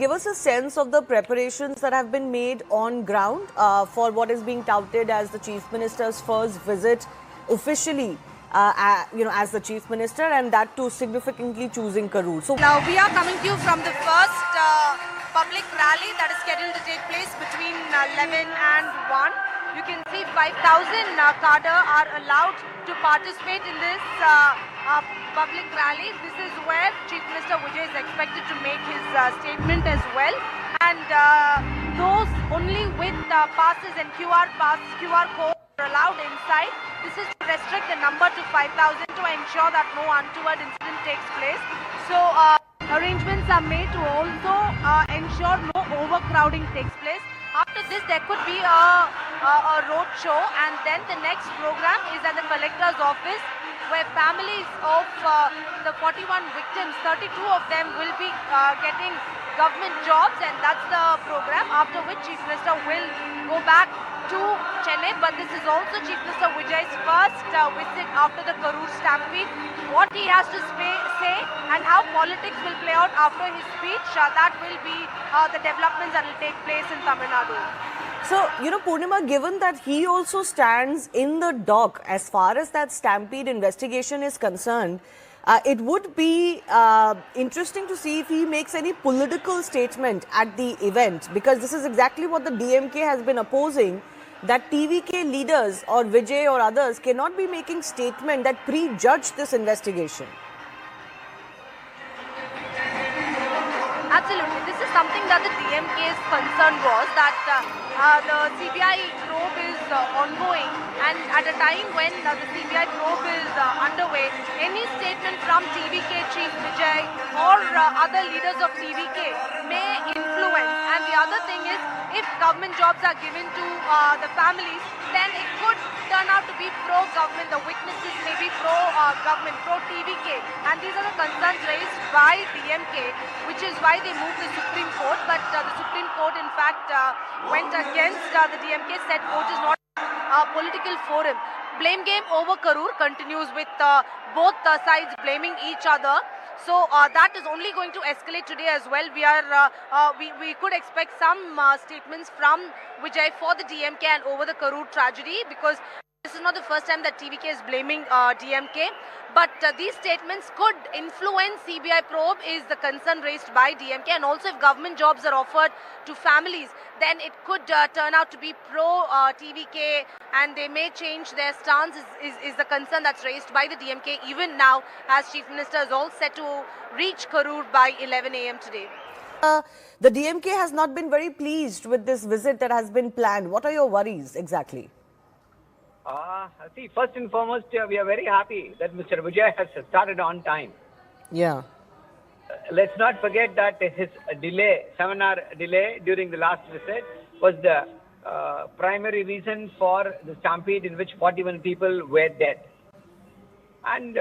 Give us a sense of the preparations that have been made on ground for what is being touted as the Chief Minister's first visit officially, as the Chief Minister, and that too significantly choosing Karur. So now we are coming to you from the first public rally that is scheduled to take place between 11 and 1. You can see 5,000 cadre are allowed to participate in this public rally. This is where Chief Minister Vijay is expected to make his statement as well. And those only with passes and QR codes are allowed inside. This is to restrict the number to 5,000 to ensure that no untoward incident takes place. So arrangements are made to also ensure no overcrowding takes place. After this, there could be a road show, and then the next program is at the collector's office, where families of the 41 victims, 32 of them will be getting government jobs, and that's the program. After which Chief Minister will go back to Chennai, but this is also Chief Minister Vijay's first visit after the Karur stampede. What he has to say and how politics will play out after his speech, that will be the developments that will take place in Tamil Nadu. So, Purnima, given that he also stands in the dock as far as that stampede investigation is concerned, it would be interesting to see if he makes any political statement at the event, because this is exactly what the DMK has been opposing, that TVK leaders or Vijay or others cannot be making statement that prejudge this investigation. Absolutely. This is something that the DMK's concern was, that the CBI probe is ongoing, and at a time when the CBI probe is underway, any statement from TVK Chief Vijay or other leaders of TVK may influence. And the other thing is, if government jobs are given to the families, then it could turn out to be pro-government. The witnesses may be pro-government, pro-TVK. And these are the concerns raised by DMK, which is why they moved the Supreme Court. But the Supreme Court, in fact, went against the DMK, said court is not a political forum. Blame game over Karur continues with both sides blaming each other. So that is only going to escalate today as well. We could expect some statements from Vijay for the DMK and over the Karur tragedy, because this is not the first time that TVK is blaming DMK. But these statements could influence CBI probe, is the concern raised by DMK. And also, if government jobs are offered to families, then it could turn out to be pro-TVK, and they may change their stance, is the concern that's raised by the DMK, even now, as Chief Minister is all set to reach Karur by 11 a.m. today. The DMK has not been very pleased with this visit that has been planned. What are your worries exactly? See, first and foremost, we are very happy that Mr. Vijay has started on time. Yeah. Let's not forget that his delay, 7-hour delay during the last visit, was the primary reason for the stampede in which 41 people were dead. And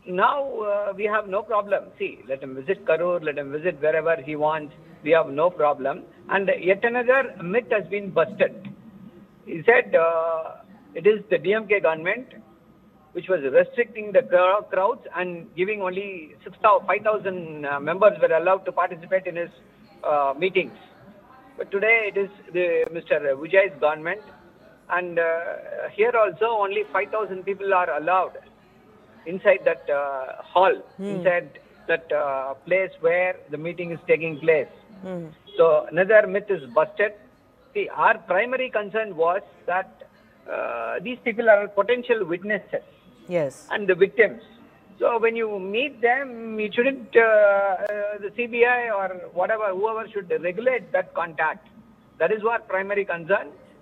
now we have no problem. See, let him visit Karur, let him visit wherever he wants. We have no problem. And yet another myth has been busted. He said it is the DMK government which was restricting the crowds and giving only 5,000 members were allowed to participate in his meetings. But today it is Mr. Vijay's government, and here also only 5,000 people are allowed inside that hall, inside that place where the meeting is taking place. So another myth is busted. See, our primary concern was that these people are potential witnesses. Yes. And the victims. So when you meet them, you shouldn't, the CBI or whoever should regulate that contact. That is our primary concern.